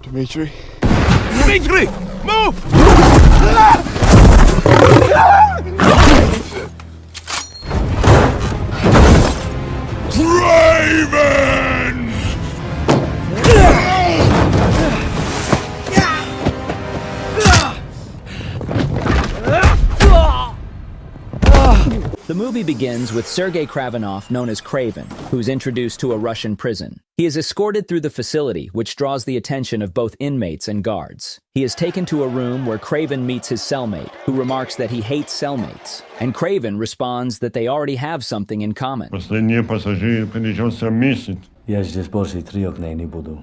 Dmitri? Dmitri! Move! Craven! The movie begins with Sergei Kravinov, known as Craven, who's introduced to a Russian prison. He is escorted through the facility, which draws the attention of both inmates and guards. He is taken to a room where Craven meets his cellmate, who remarks that he hates cellmates. And Craven responds that they already have something in common. Последний пассажир придется месяц. Я здесь больше 3 дней не буду.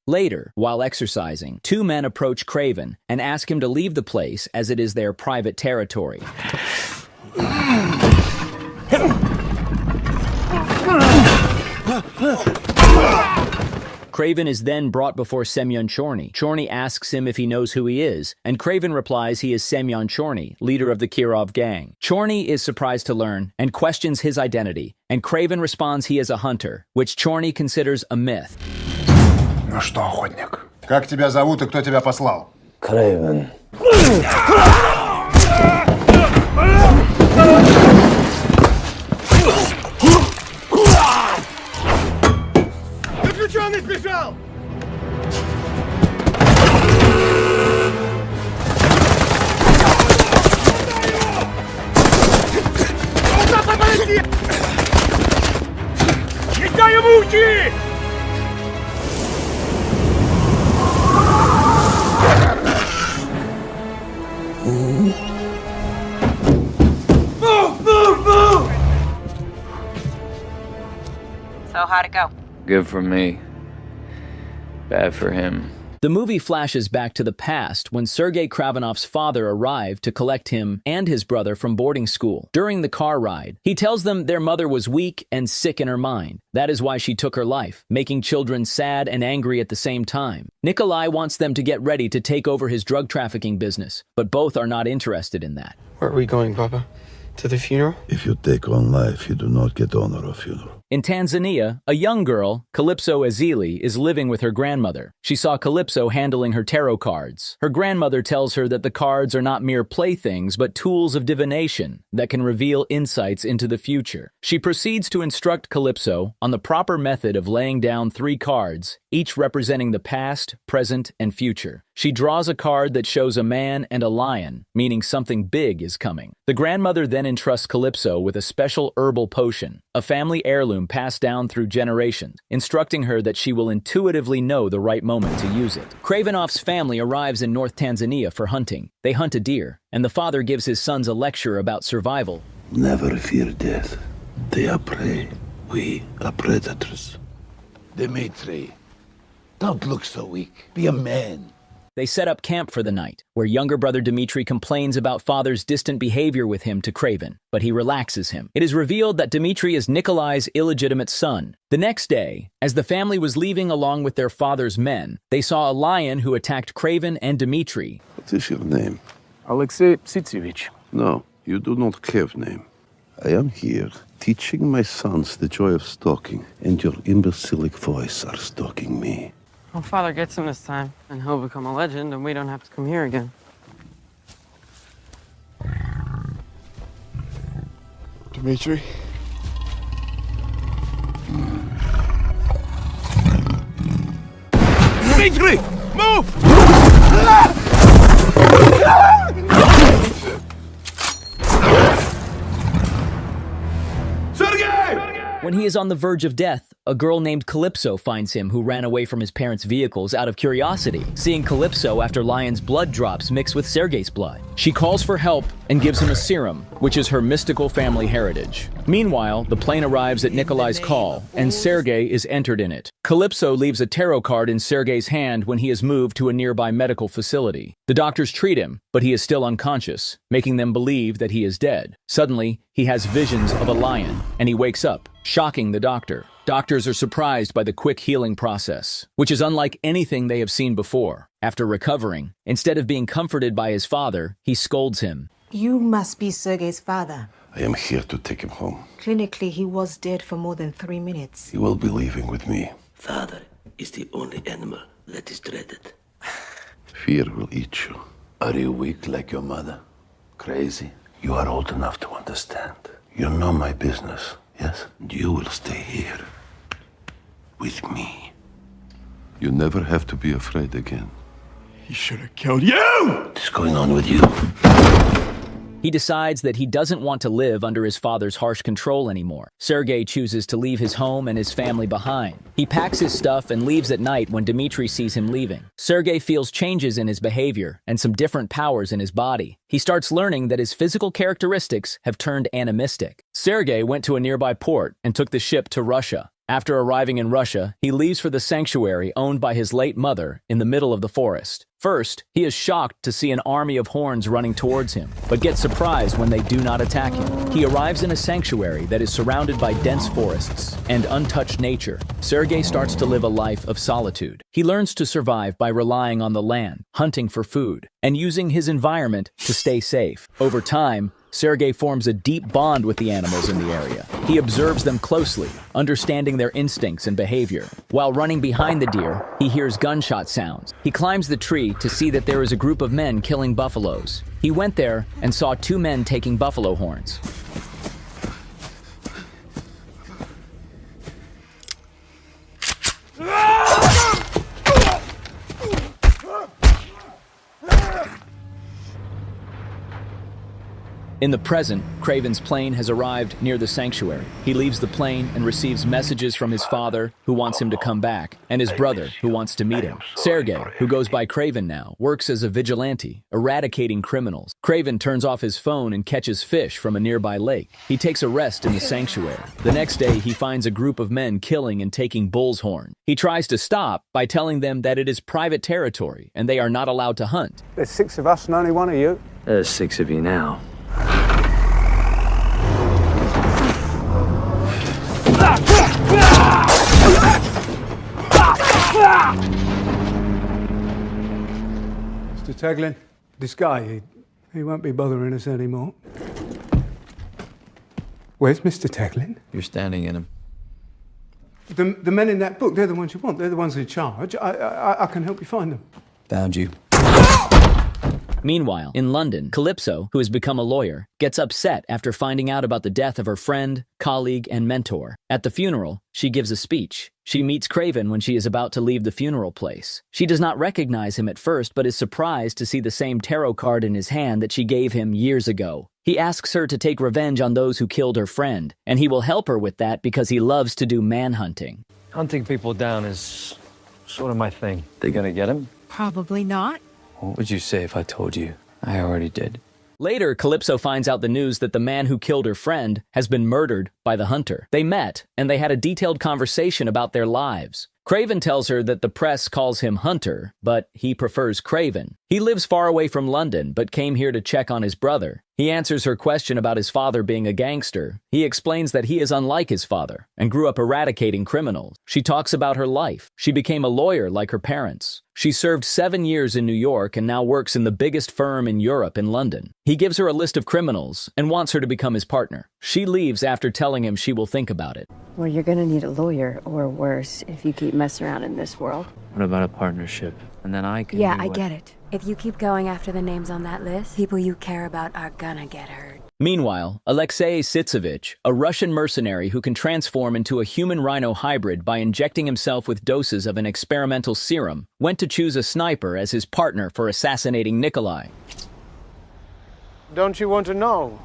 Later, while exercising, 2 men approach Craven and ask him to leave the place as it is their private territory. Craven is then brought before Semyon Chorny. Chorny asks him if he knows who he is, and Craven replies he is Semyon Chorny, leader of the Kirov gang. Chorny is surprised to learn and questions his identity, and Craven responds he is a hunter, which Chorny considers a myth. Ну что, охотник? Как тебя зовут и кто тебя послал? Craven. Заключенный сбежал! Не дай ему уйти! So how'd it go? Good for me. Bad for him. The movie flashes back to the past when Sergei Kravinov's father arrived to collect him and his brother from boarding school. During the car ride, he tells them their mother was weak and sick in her mind. That is why she took her life, making children sad and angry at the same time. Nikolai wants them to get ready to take over his drug trafficking business, but both are not interested in that. Where are we going, Papa? To the funeral? If you take on life, you do not get honor of funeral. In Tanzania, a young girl, Calypso Ezili, is living with her grandmother. She saw Calypso handling her tarot cards. Her grandmother tells her that the cards are not mere playthings, but tools of divination that can reveal insights into the future. She proceeds to instruct Calypso on the proper method of laying down 3 cards, each representing the past, present, and future. She draws a card that shows a man and a lion, meaning something big is coming. The grandmother then entrusts Calypso with a special herbal potion, a family heirloom passed down through generations, instructing her that she will intuitively know the right moment to use it. Kravinov's family arrives in North Tanzania for hunting. They hunt a deer, and the father gives his sons a lecture about survival. Never fear death. They are prey. We are predators. Dmitri, don't look so weak. Be a man. They set up camp for the night, where younger brother Dmitri complains about father's distant behavior with him to Craven, but he relaxes him. It is revealed that Dmitri is Nikolai's illegitimate son. The next day, as the family was leaving along with their father's men, they saw a lion who attacked Craven and Dmitri. What is your name? Alexei Psitsevich. No, you do not have name. I am here, teaching my sons the joy of stalking, and your imbecilic voice are stalking me. Well, Father gets him this time, and he'll become a legend, and we don't have to come here again. Dmitri? Dmitri! Move! When he is on the verge of death, a girl named Calypso finds him who ran away from his parents' vehicles out of curiosity, seeing Calypso after Lion's blood drops mixed with Sergei's blood. She calls for help and gives him a serum, which is her mystical family heritage. Meanwhile, the plane arrives at Nikolai's call, and Sergei is entered in it. Calypso leaves a tarot card in Sergei's hand when he is moved to a nearby medical facility. The doctors treat him, but he is still unconscious, making them believe that he is dead. Suddenly, he has visions of a lion, and he wakes up, shocking the doctor. Doctors are surprised by the quick healing process, which is unlike anything they have seen before. After recovering, instead of being comforted by his father, he scolds him. You must be Sergei's father. I am here to take him home. Clinically, he was dead for more than 3 minutes. He will be leaving with me. Father, is the only animal that is dreaded. Fear will eat you. Are you weak like your mother? Crazy? You are old enough to understand. You know my business, yes? You will stay here. With me. You never have to be afraid again. He should have killed you! What's going on with you? He decides that he doesn't want to live under his father's harsh control anymore. Sergei chooses to leave his home and his family behind. He packs his stuff and leaves at night when Dmitri sees him leaving. Sergei feels changes in his behavior and some different powers in his body. He starts learning that his physical characteristics have turned animistic. Sergei went to a nearby port and took the ship to Russia. After arriving in Russia, he leaves for the sanctuary owned by his late mother in the middle of the forest. First, he is shocked to see an army of horns running towards him, but gets surprised when they do not attack him. He arrives in a sanctuary that is surrounded by dense forests and untouched nature. Sergei starts to live a life of solitude. He learns to survive by relying on the land, hunting for food, and using his environment to stay safe. Over time, Sergei forms a deep bond with the animals in the area. He observes them closely, understanding their instincts and behavior. While running behind the deer, he hears gunshot sounds. He climbs the tree to see that there is a group of men killing buffaloes. He went there and saw two men taking buffalo horns. In the present, Craven's plane has arrived near the sanctuary. He leaves the plane and receives messages from his father, who wants him to come back, and his brother, who wants to meet him. Sergei, who goes by Craven now, works as a vigilante, eradicating criminals. Craven turns off his phone and catches fish from a nearby lake. He takes a rest in the sanctuary. The next day, he finds a group of men killing and taking bull's horn. He tries to stop by telling them that it is private territory and they are not allowed to hunt. There's 6 of us and only one of you. There's 6 of you now. Mr. Taglin, this guy, he won't be bothering us anymore. Where's Mr. Taglin? You're standing in him. The men in that book, they're the ones you want. They're the ones in charge. I can help you find them. Found you. Meanwhile, in London, Calypso, who has become a lawyer, gets upset after finding out about the death of her friend, colleague, and mentor. At the funeral, she gives a speech. She meets Craven when she is about to leave the funeral place. She does not recognize him at first, but is surprised to see the same tarot card in his hand that she gave him years ago. He asks her to take revenge on those who killed her friend, and he will help her with that because he loves to do manhunting. Hunting people down is sort of my thing. They gonna get him? Probably not. What would you say if I told you? I already did. Later, Calypso finds out the news that the man who killed her friend has been murdered by the hunter. They met, and they had a detailed conversation about their lives. Craven tells her that the press calls him Hunter, but he prefers Craven. He lives far away from London, but came here to check on his brother. He answers her question about his father being a gangster. He explains that he is unlike his father and grew up eradicating criminals. She talks about her life. She became a lawyer like her parents. She served 7 years in New York and now works in the biggest firm in Europe in London. He gives her a list of criminals and wants her to become his partner. She leaves after telling him she will think about it. Well, you're gonna need a lawyer, or worse, if you keep messing around in this world. What about a partnership? And then I can Yeah, do I what... get it. If you keep going after the names on that list, people you care about are gonna get hurt. Meanwhile, Alexei Sitsevich, a Russian mercenary who can transform into a human-rhino hybrid by injecting himself with doses of an experimental serum, went to choose a sniper as his partner for assassinating Nikolai. Don't you want to know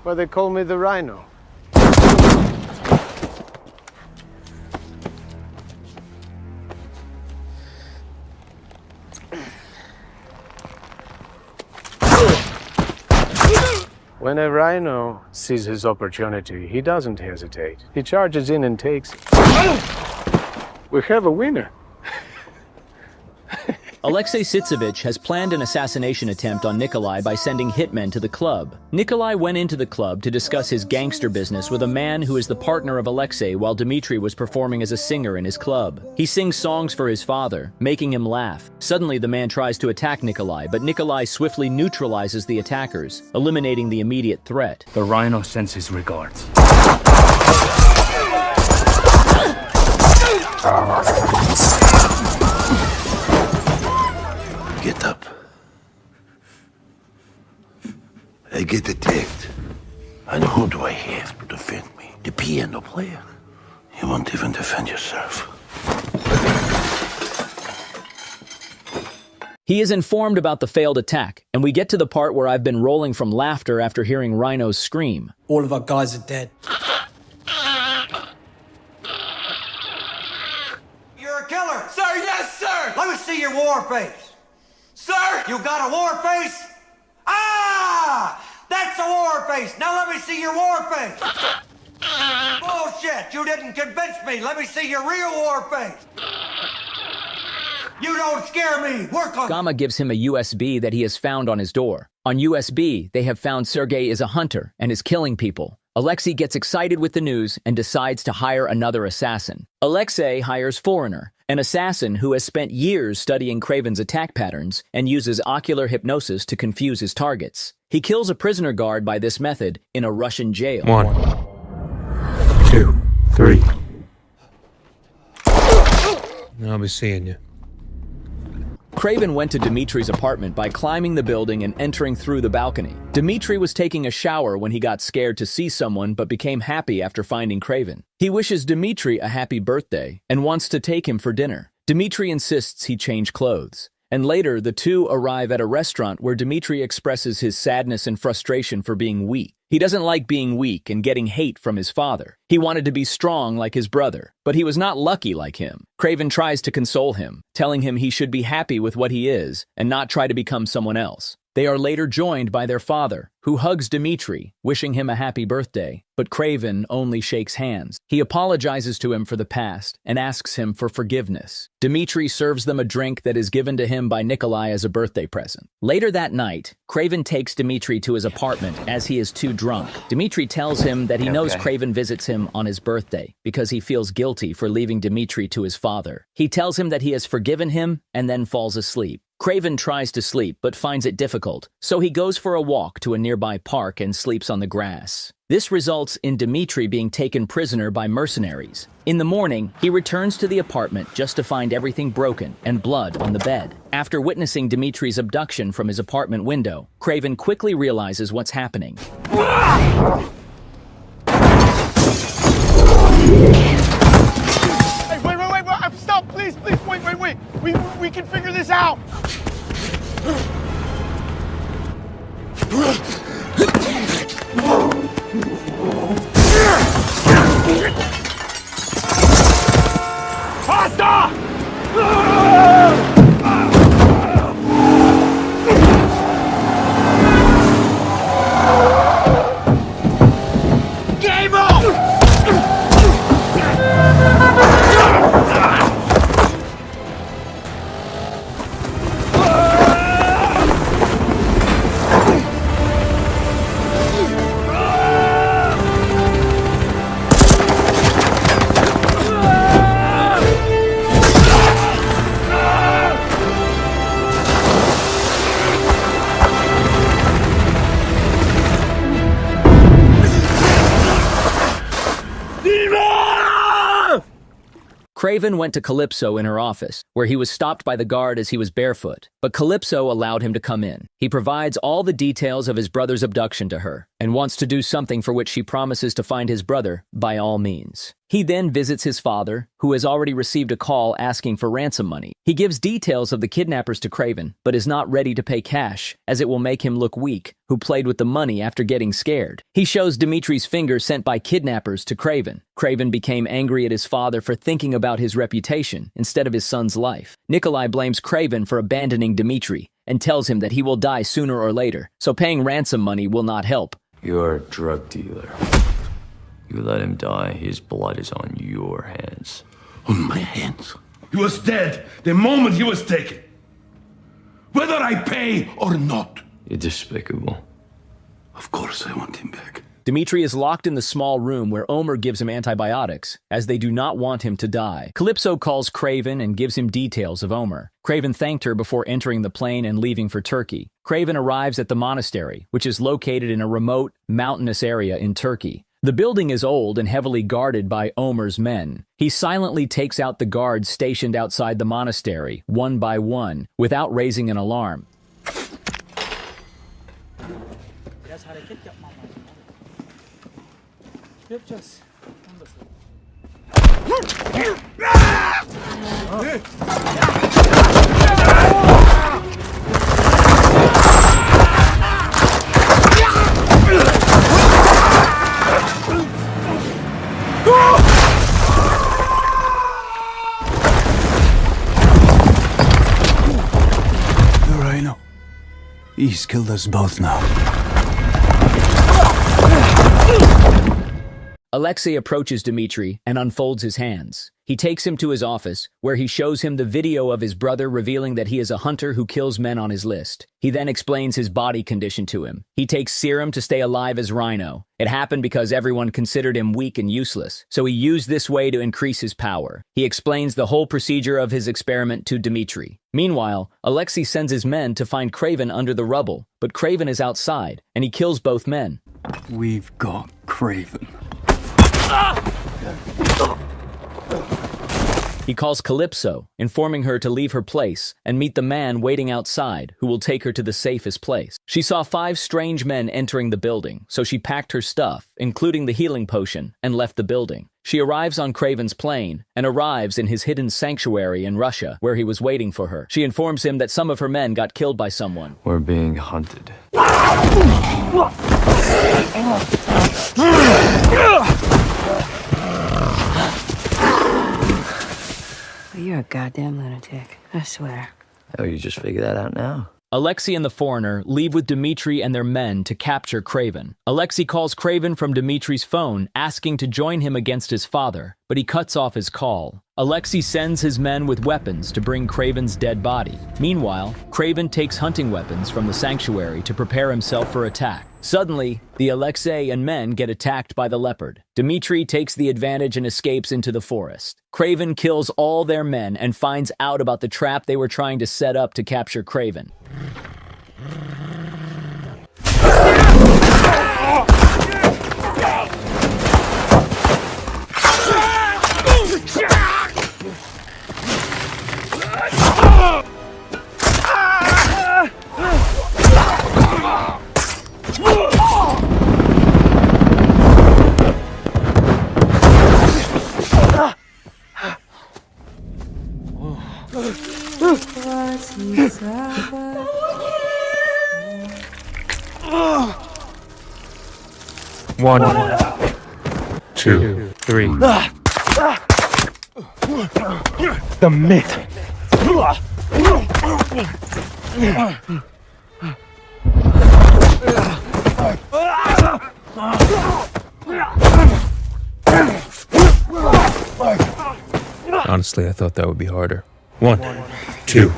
why they call me the Rhino? When a rhino sees his opportunity, he doesn't hesitate. He charges in and takes it. We have a winner. Alexei Sitsevich has planned an assassination attempt on Nikolai by sending hitmen to the club. Nikolai went into the club to discuss his gangster business with a man who is the partner of Alexei while Dmitri was performing as a singer in his club. He sings songs for his father, making him laugh. Suddenly, the man tries to attack Nikolai, but Nikolai swiftly neutralizes the attackers, eliminating the immediate threat. The Rhino sends his regards. get attacked. And who do I have to defend me? The piano player. You won't even defend yourself. He is informed about the failed attack, and we get to the part where I've been rolling from laughter after hearing Rhino's scream. All of our guys are dead. You're a killer! Sir, yes, sir! Let me see your war face. Sir! You got a war face? Ah! That's a war face! Now let me see your war face! Bullshit! You didn't convince me! Let me see your real war face! You don't scare me! Work on... Gamma gives him a USB that he has found on his door. On USB, they have found Sergei is a hunter and is killing people. Alexei gets excited with the news and decides to hire another assassin. Alexei hires Foreigner, an assassin who has spent years studying Kraven's attack patterns and uses ocular hypnosis to confuse his targets. He kills a prisoner guard by this method in a Russian jail. 1, 2, 3. I'll be seeing you. Kraven went to Dimitri's apartment by climbing the building and entering through the balcony. Dimitri was taking a shower when he got scared to see someone but became happy after finding Kraven. He wishes Dimitri a happy birthday and wants to take him for dinner. Dimitri insists he change clothes. And later, the two arrive at a restaurant where Dimitri expresses his sadness and frustration for being weak. He doesn't like being weak and getting hate from his father. He wanted to be strong like his brother, but he was not lucky like him. Kraven tries to console him, telling him he should be happy with what he is and not try to become someone else. They are later joined by their father, who hugs Dimitri, wishing him a happy birthday, but Kraven only shakes hands. He apologizes to him for the past and asks him for forgiveness. Dimitri serves them a drink that is given to him by Nikolai as a birthday present. Later that night, Kraven takes Dimitri to his apartment as he is too drunk. Dimitri tells him that he knows Kraven visits him on his birthday because he feels guilty for leaving Dimitri to his father. He tells him that he has forgiven him and then falls asleep. Kraven tries to sleep but finds it difficult, so he goes for a walk to a nearby park and sleeps on the grass. This results in Dimitri being taken prisoner by mercenaries. In the morning, he returns to the apartment just to find everything broken and blood on the bed. After witnessing Dimitri's abduction from his apartment window, Kraven quickly realizes what's happening. Hey, wait, stop, please, wait. We can figure this out. Faster! Game on! Kraven went to Calypso in her office, where he was stopped by the guard as he was barefoot, but Calypso allowed him to come in. He provides all the details of his brother's abduction to her, and wants to do something for which she promises to find his brother by all means. He then visits his father, who has already received a call asking for ransom money. He gives details of the kidnappers to Kraven, but is not ready to pay cash, as it will make him look weak, who played with the money after getting scared. He shows Dimitri's finger sent by kidnappers to Kraven. Kraven became angry at his father for thinking about his reputation instead of his son's life. Nikolai blames Kraven for abandoning Dimitri and tells him that he will die sooner or later, so paying ransom money will not help. You're a drug dealer. You let him die, his blood is on your hands. On my hands? He was dead the moment he was taken. Whether I pay or not. You're despicable. Of course I want him back. Dimitri is locked in the small room where Omer gives him antibiotics, as they do not want him to die. Calypso calls Kraven and gives him details of Omer. Kraven thanked her before entering the plane and leaving for Turkey. Kraven arrives at the monastery, which is located in a remote, mountainous area in Turkey. The building is old and heavily guarded by Omer's men. He silently takes out the guards stationed outside the monastery, one by one, without raising an alarm. hareket yapmam lazım. Yapacağız. Onu da söyle. Rhino. He's killed us both now. Alexei approaches Dmitri and unfolds his hands. He takes him to his office, where he shows him the video of his brother revealing that he is a hunter who kills men on his list. He then explains his body condition to him. He takes serum to stay alive as Rhino. It happened because everyone considered him weak and useless, so he used this way to increase his power. He explains the whole procedure of his experiment to Dmitri. Meanwhile, Alexei sends his men to find Craven under the rubble, but Craven is outside, and he kills both men. We've got Craven. He calls Calypso, informing her to leave her place and meet the man waiting outside, who will take her to the safest place. She saw 5 strange men entering the building, so she packed her stuff, including the healing potion, and left the building. She arrives on Craven's plane and arrives in his hidden sanctuary in Russia, where he was waiting for her. She informs him that some of her men got killed by someone. We're being hunted. You're a goddamn lunatic, I swear. Oh, you just figured that out now? Alexei and the foreigner leave with Dmitri and their men to capture Craven. Alexei calls Craven from Dmitri's phone, asking to join him against his father, but he cuts off his call. Alexei sends his men with weapons to bring Craven's dead body. Meanwhile, Craven takes hunting weapons from the sanctuary to prepare himself for attack. Suddenly, the Alexei and men get attacked by the leopard. Dmitri takes the advantage and escapes into the forest. Craven kills all their men and finds out about the trap they were trying to set up to capture Craven. One, 2, 3. The myth. Honestly, I thought that would be harder. 1, 2.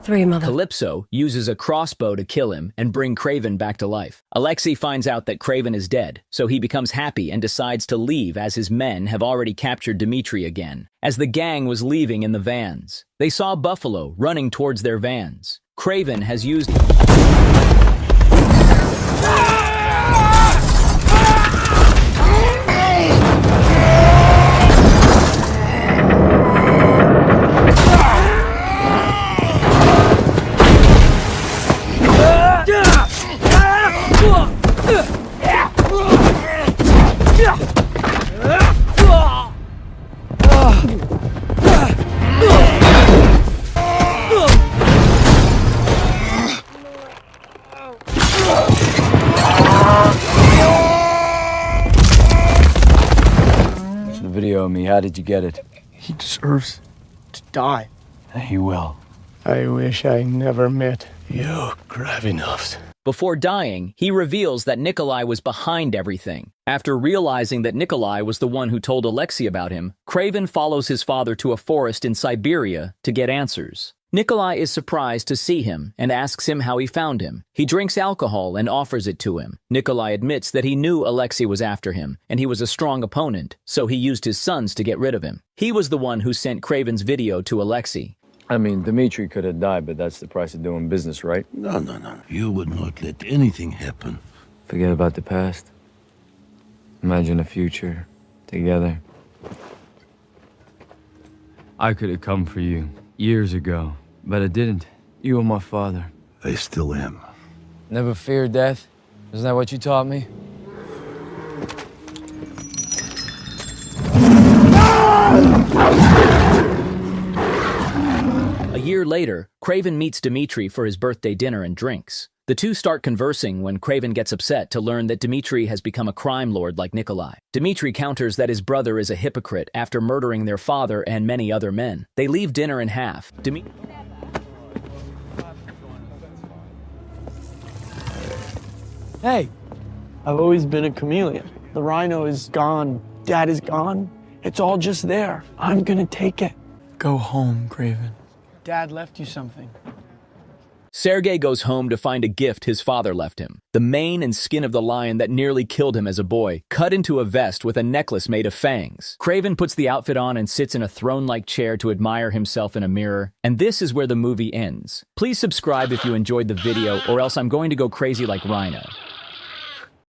3, mother. Calypso uses a crossbow to kill him and bring Craven back to life. Alexei finds out that Craven is dead, so he becomes happy and decides to leave as his men have already captured Dmitri again. As the gang was leaving in the vans, they saw Buffalo running towards their vans. Craven has used... Video of me, how did you get it? He deserves to die. He will. I wish I never met you, Gravinovs. Before dying, he reveals that Nikolai was behind everything. After realizing that Nikolai was the one who told Alexei about him, Craven follows his father to a forest in Siberia to get answers. Nikolai is surprised to see him and asks him how he found him. He drinks alcohol and offers it to him. Nikolai admits that he knew Alexei was after him, and he was a strong opponent, so he used his sons to get rid of him. He was the one who sent Craven's video to Alexei. I mean, Dmitri could have died, but that's the price of doing business, right? No. You would not let anything happen. Forget about the past. Imagine a future together. I could have come for you years ago, but I didn't. You were my father. I still am. Never fear death? Isn't that what you taught me? A year later, Craven meets Dimitri for his birthday dinner and drinks. The two start conversing when Craven gets upset to learn that Dimitri has become a crime lord like Nikolai. Dimitri counters that his brother is a hypocrite after murdering their father and many other men. They leave dinner in half. Hey, I've always been a chameleon. The rhino is gone. Dad is gone. It's all just there. I'm gonna take it. Go home, Craven. Dad left you something. Sergei goes home to find a gift his father left him. The mane and skin of the lion that nearly killed him as a boy, cut into a vest with a necklace made of fangs. Craven puts the outfit on and sits in a throne-like chair to admire himself in a mirror. And this is where the movie ends. Please subscribe if you enjoyed the video, or else I'm going to go crazy like Rhino.